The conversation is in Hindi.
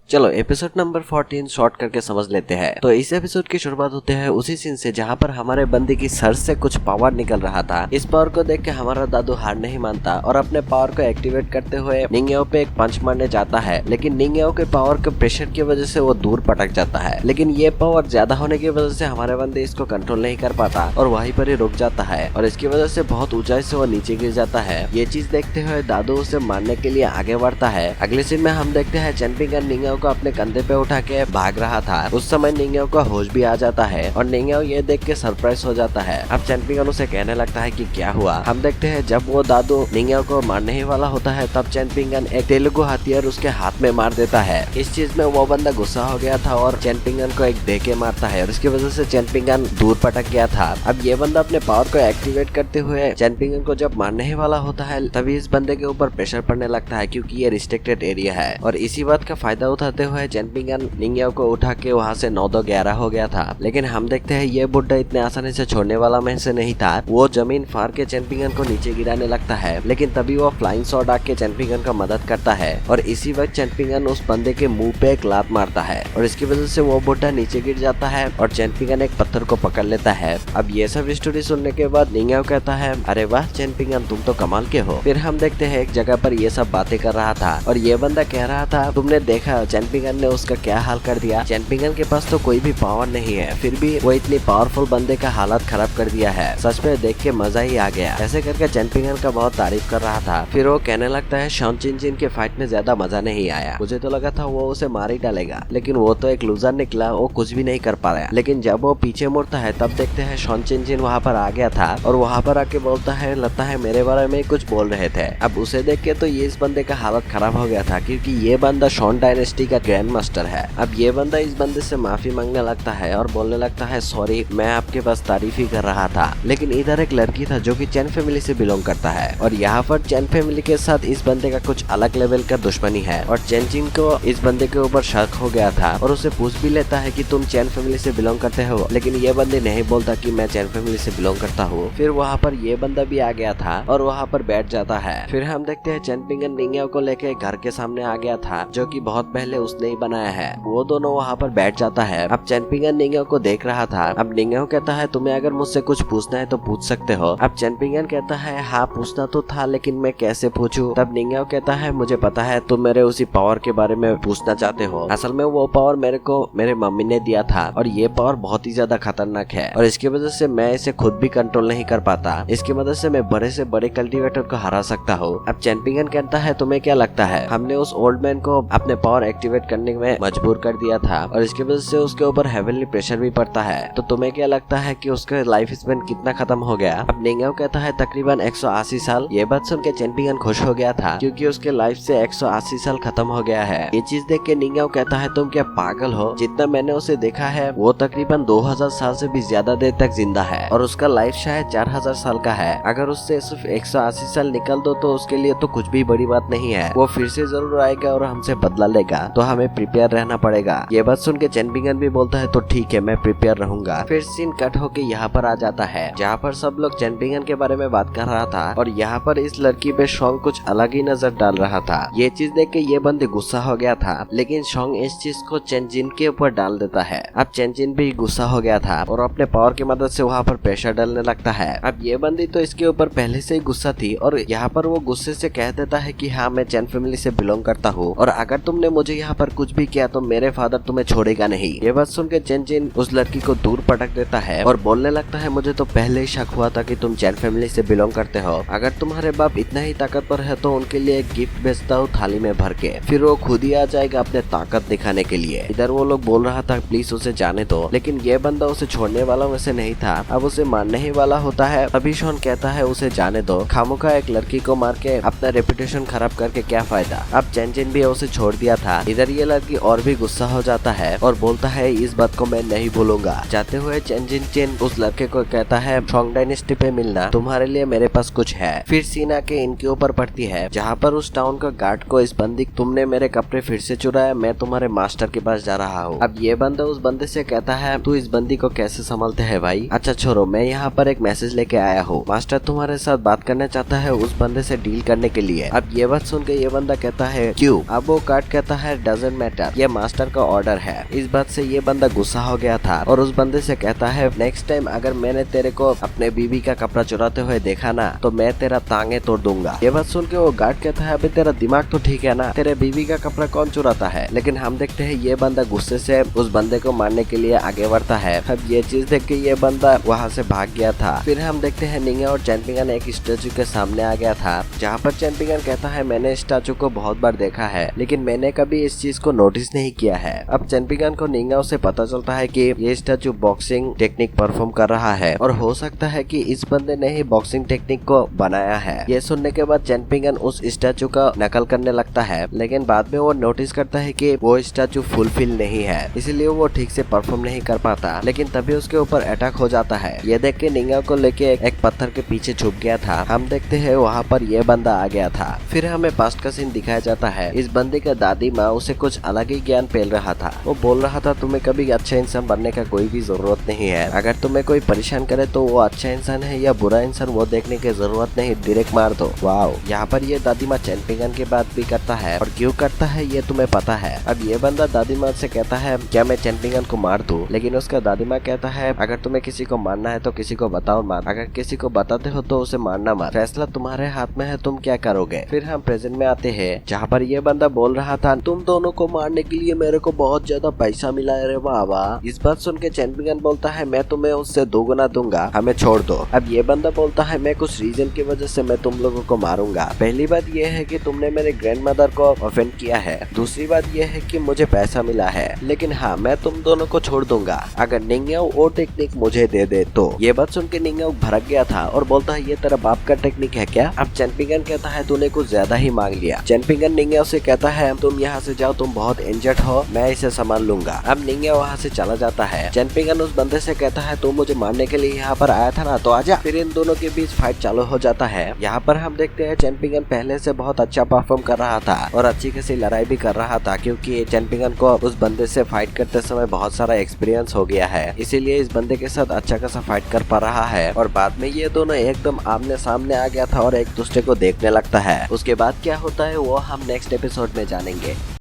चलो एपिसोड नंबर 14 शॉर्ट करके समझ लेते हैं। तो इस एपिसोड की शुरुआत होते हैं उसी सीन से जहाँ पर हमारे बंदे की सर से कुछ पावर निकल रहा था। इस पावर को देख के हमारा दादू हार नहीं मानता और अपने पावर को एक्टिवेट करते हुए निंगेओ पे एक पंच मारने जाता है, लेकिन निंगेओ के पावर के प्रेशर की वजह से वो दूर पटक जाता है। लेकिन ये पावर ज्यादा होने की वजह से हमारे बंदे इसको कंट्रोल नहीं कर पाता और वहीं पर ही रुक जाता है और इसकी वजह से बहुत ऊंचाई से वो नीचे गिर जाता है। ये चीज देखते हुए दादू उसे मारने के लिए आगे बढ़ता है। अगले सीन में हम देखते हैं चैंपिंगन निंगेओ को अपने कंधे पे उठा के भाग रहा था। उस समय निंगेओ का होश भी आ जाता है और निंगेओ ये देख के सरप्राइज हो जाता है। अब चैंपिंगन उसे कहने लगता है कि क्या हुआ। हम देखते हैं जब वो दादू निंगेओ को मारने ही वाला होता है तब चैंपिंगन एक तेलुगु हथियार उसके हाथ में मार देता है। इस चीज में वो बंदा गुस्सा हो गया था और चैंपिंगन को एक दे के मारता है और इसकी वजह से चैंपिंगन दूर पटक गया था। अब ये बंदा अपने पावर को एक्टिवेट करते हुए चैंपिंगन को जब मारने ही वाला होता है तभी इस बंदे के ऊपर प्रेशर पड़ने लगता है क्योंकि ये रिस्ट्रिक्टेड एरिया है और इसी बात का फायदा उठाते हुए चैंपिंगन निंगेओ को उठा के वहाँ से 9-2-11 हो गया था। लेकिन हम देखते हैं ये बुड्ढा इतने आसानी से छोड़ने वाला में से नहीं था। वो जमीन फाड़ के चैंपिंगन को नीचे गिराने लगता है, लेकिन तभी वो फ्लाइंग शॉट आके चैंपिंगन का मदद करता है और इसी वक्त चैंपिंगन उस बंदे के मुंह पे एक लात मारता है और इसकी वजह से वो बुड्ढा नीचे गिर जाता है और चैंपिंगन एक पत्थर को पकड़ लेता है। अब ये सब स्टोरी सुनने के बाद निंगेओ कहता है, अरे वाह चैंपिंगन, तुम तो कमाल के हो। फिर हम देखते हैं एक जगह पर ये सब बातें कर रहा था और ये बंदा कह रहा था, तुमने देखा चैंपिंगन ने उसका क्या हाल कर दिया। चैंपिंगन के पास तो कोई भी पावर नहीं है, फिर भी वो इतनी पावरफुल बंदे का हालत खराब कर दिया है। सच में देख के मजा ही आ गया। ऐसे करके चैंपिंगन का बहुत तारीफ कर रहा था। फिर वो कहने लगता है, शॉन चिनचिन के फाइट में ज्यादा मजा नहीं आया। मुझे तो लगा था वो उसे मार ही डालेगा, लेकिन वो तो एक लूजर निकला, वो कुछ भी नहीं कर पाया। लेकिन जब वो पीछे मुड़ता है तब देखते हैं शॉन चिनचिन वहाँ पर आ गया था और वहाँ पर आके बोलता है, लगता है मेरे बारे में कुछ बोल रहे थे। अब उसे देख के तो ये इस बंदे का हालत खराब हो गया था क्योंकि ये बंदा शॉन डायनेस्टी का ग्रैंड मास्टर है। अब ये बंदा इस बंदे से माफी मांगने लगता है और बोलने लगता है, सॉरी मैं आपके पास तारीफ ही कर रहा था। लेकिन इधर एक लड़की था जो कि चैन फैमिली से बिलोंग करता है और यहाँ पर चैन फैमिली के साथ इस बंदे का कुछ अलग लेवल का दुश्मनी है और चैनचिन को इस बंदे के ऊपर शक हो गया था और उसे पूछ भी लेता है कि तुम चैन फैमिली से बिलोंग करते हो, लेकिन ये बंदे नहीं बोलता कि मैं चैन फैमिली से बिलोंग करता हूँ। फिर वहाँ पर ये बंदा भी आ गया था और वहाँ पर बैठ जाता है। फिर हम देखते हैं चैंपिंगन निंगेओ को लेके घर के सामने आ गया था जो कि बहुत पहले उसने ही बनाया है। वो दोनों वहाँ पर बैठ जाता है। अब चैंपिंगन निंगेओ को देख रहा था। अब निंगेओ कहता है, तुम्हें अगर मुझसे कुछ पूछना है तो पूछ सकते हो। अब चैंपिंगन कहता है, हाँ पूछना तो था, लेकिन मैं कैसे पूछूं। तब निंगेओ कहता है, मुझे पता है तुम मेरे उसी पावर के बारे में पूछना चाहते हो। असल में वो पावर मेरे को मेरे मम्मी ने दिया था और ये पावर बहुत ही ज्यादा खतरनाक है और इसकी वजह से मैं इसे खुद भी कंट्रोल नहीं कर पाता। इसकी मदद से मैं बड़े से बड़े कल्टीवेटर को हरा सकता हूँ। अब चैंपिंगन कहता है, तुम्हें क्या लगता है हमने उस ओल्ड मैन को अपने पावर एक्टिवेट करने में मजबूर कर दिया था और इसकी वजह से उसके ऊपर हेवनली प्रेशर भी पड़ता है, तो तुम्हें क्या लगता है कि उसका लाइफ स्पेन कितना खत्म हो गया। अब निंगेओ कहता है, तकरीबन 180 साल। ये बात सुन के चैंपिंगन खुश हो गया था क्योंकि उसके लाइफ से 180 साल खत्म हो गया है। ये चीज देख के निंगेओ कहता है, तुम क्या पागल हो, जितना मैंने उसे देखा है वो तकरीबन 2000 साल से भी ज्यादा देर तक जिंदा है और उसका लाइफ शायद 4000 साल का है। अगर उससे सिर्फ 180 साल निकल दो तो उसके लिए तो कुछ भी बड़ी बात नहीं है। वो फिर से जरूर आएगा और हमसे बदला लेगा, तो हमें प्रिपेयर रहना पड़ेगा। ये बात सुन के चैंपिंगन भी बोलता है, तो ठीक है मैं प्रिपेयर रहूंगा। फिर सीन कट होके यहाँ पर आ जाता है जहाँ पर सब लोग चैंपिंगन के बारे में बात कर रहा था और यहाँ पर इस लड़की पे शॉन्ग कुछ अलग ही नजर डाल रहा था। ये चीज देख के ये बंदे गुस्सा हो गया था, लेकिन शॉन्ग इस चीज को चैनचिन के ऊपर डाल देता है। अब चैनचिन भी गुस्सा हो गया था और अपने पावर की मदद से वहाँ पर प्रेशर डालने लगता है। अब ये बंदी तो इसके ऊपर पहले से ही गुस्सा थी और यहाँ पर वो गुस्से से कह देता है कि हाँ मैं चैन फैमिली से बिलोंग करता हूँ और अगर तुमने मुझे यहाँ पर कुछ भी किया तो मेरे फादर तुम्हें छोड़ेगा नहीं। ये बात सुन के चैनचिन उस लड़की को दूर पटक देता है और बोलने लगता है, मुझे तो पहले ही शक हुआ था कि तुम चैन फैमिली से बिलोंग करते हो। अगर तुम्हारे बाप इतना ही ताकतवर है तो उनके लिए एक गिफ्ट भेजता हूँ थाली में भर के, फिर वो खुद ही आ जाएगा अपने ताकत दिखाने के लिए। इधर वो लोग बोल रहा था प्लीज उसे जाने दो, लेकिन ये बंदा उसे छोड़ने वाला वैसे नहीं था, अब उसे मारने ही वाला होता है। अभी शॉन कहता है उसे जाने दो, खामोखा एक लड़की को मार के अपना रेपुटेशन खराब करके क्या फायदा। अब चैनचिन भी उसे छोड़ दिया था। इधर ये लड़की और भी गुस्सा हो जाता है और बोलता है, इस बात को मैं नहीं भूलूंगा। जाते हुए चैनचिन उस लड़के को कहता है, शॉन्ग डायनेस्टी पे मिलना, तुम्हारे लिए मेरे पास कुछ है। फिर सीन आके इनके ऊपर पड़ती है जहाँ पर उस टाउन का गार्ड को इस बंदी, तुमने मेरे कपड़े फिर से चुराया, मैं तुम्हारे मास्टर के पास जा रहा हूँ। अब ये बंदा उस बंदे से कहता है, तू इस बंदी को कैसे संभालते है भाई। अच्छा छोड़ो, मैं यहाँ पर एक मैसेज लेके आया हूँ, मास्टर तुम्हारे साथ बात करना चाहता है उस बंदे से डील करने के लिए। अब ये बात सुन के ये बंदा कहता है, क्यों। अब वो गार्ड कहता है, है डजंट मैटर, ये मास्टर का ऑर्डर है। इस बात से ये बंदा गुस्सा हो गया था और उस बंदे से कहता है नेक्स्ट टाइम अगर मैंने तेरे को अपने बीवी का कपड़ा चुराते हुए देखा ना तो मैं तेरा टांगे तोड़ दूंगा। ये बात सुन के वो गार्ड कहता है अबे तेरा दिमाग तो ठीक है ना, तेरे बीवी का कपड़ा कौन चुराता है। लेकिन हम देखते हैं ये बंदा गुस्से से उस बंदे को मारने के लिए आगे बढ़ता है। अब ये चीज देख के ये बंदा वहाँ से भाग गया था। फिर हम देखते हैं निंगे और चैंपिंगन एक स्टैचू के सामने आ गया था, जहाँ पर चैंपिंगन कहता है मैंने इस स्टैचू को बहुत बार देखा है लेकिन मैंने कभी इस चीज को नोटिस नहीं किया है। अब चैंपिंगन को निंगा से पता चलता है कि ये स्टैचू बॉक्सिंग टेक्निक परफॉर्म कर रहा है और हो सकता है कि इस बंदे ने ही बॉक्सिंग टेक्निक को बनाया है। ये सुनने के बाद चैंपिंगन उस स्टैचू का नकल करने लगता है, लेकिन बाद में वो नोटिस करता है कि वो स्टैचू फुलफिल नहीं है, इसलिए वो ठीक से परफॉर्म नहीं कर पाता। लेकिन तभी उसके ऊपर अटैक हो जाता है। ये देख के निंगा को लेके एक पत्थर के पीछे छुप गया था। हम देखते हैं वहाँ पर ये बंदा आ गया था। फिर हमें पास्ट का सीन दिखाया जाता है। इस बंदे का दादी माँ उसे कुछ अलग ही ज्ञान पेल रहा था। वो बोल रहा था तुम्हें कभी अच्छा इंसान बनने का कोई भी जरूरत नहीं है, अगर तुम्हें कोई परेशान करे तो वो अच्छा इंसान है या बुरा इंसान वो देखने की जरूरत नहीं, डायरेक्ट मार दो। वाओ, यहाँ पर ये दादी माँ चैंपिंगन की बात भी करता है और क्यों करता है ये तुम्हें पता है। अब ये बंदा दादी माँ से कहता है क्या मैं चैंपिंगन को मार दूं, लेकिन उसका दादी माँ कहता है अगर तुम्हें किसी को मारना है तो किसी को बताओ मत, अगर किसी को बताते हो तो उसे मारना मत, फैसला तुम्हारे हाथ में है, तुम क्या करोगे। फिर हम प्रेजेंट में आते हैं, जहाँ पर ये बंदा बोल रहा था तुम दोनों को मारने के लिए मेरे को बहुत ज्यादा पैसा मिला है रे बाबा। इस बात सुन के चैंपिंगन बोलता है मैं तुम्हें उससे दोगुना दूंगा, हमें छोड़ दो। अब ये बंदा बोलता है मैं कुछ रीजन की वजह से मैं तुम लोगों को मारूंगा। पहली बात ये है कि तुमने मेरे ग्रैंडमदर को ऑफेंड किया है, दूसरी बात ये है कि मुझे पैसा मिला है, लेकिन हाँ मैं तुम दोनों को छोड़ दूंगा अगर निंग्याओ वो टेक्निक मुझे दे दे तो। ये बात सुन के निंग्याओ भड़क गया था और बोलता है ये तेरा बाप का टेक्निक है क्या। अब चैंपिंगन कहता है तूने कुछ ज्यादा ही मांग लिया। चैंपिंगन निंग्याओ से कहता है तुम यहाँ से जाओ, तुम बहुत इंजर्ड हो, मैं इसे संभाल लूंगा। अब निंग्याओ वहाँ से चला जाता है। चैंपिंगन उस बंदे से कहता है तू मुझे मारने के लिए यहाँ पर आया था ना, तो आजा। फिर इन दोनों के बीच फाइट चालू हो जाता है। यहाँ पर हम देखते हैं चैंपिंगन पहले से बहुत अच्छा परफॉर्म कर रहा था और अच्छी खासी लड़ाई भी कर रहा था, क्योंकि चैंपिंगन को उस बंदे से फाइट करते समय बहुत सारा एक्सपीरियंस हो गया है, इसीलिए इस बंदे के साथ अच्छा खासा फाइट कर पा रहा है। और बाद में ये दोनों एकदम आमने सामने आ गया था और एक दूसरे को देखने लगता है। उसके बाद क्या होता है वो हम नेक्स्ट एपिसोड में जानेंगे।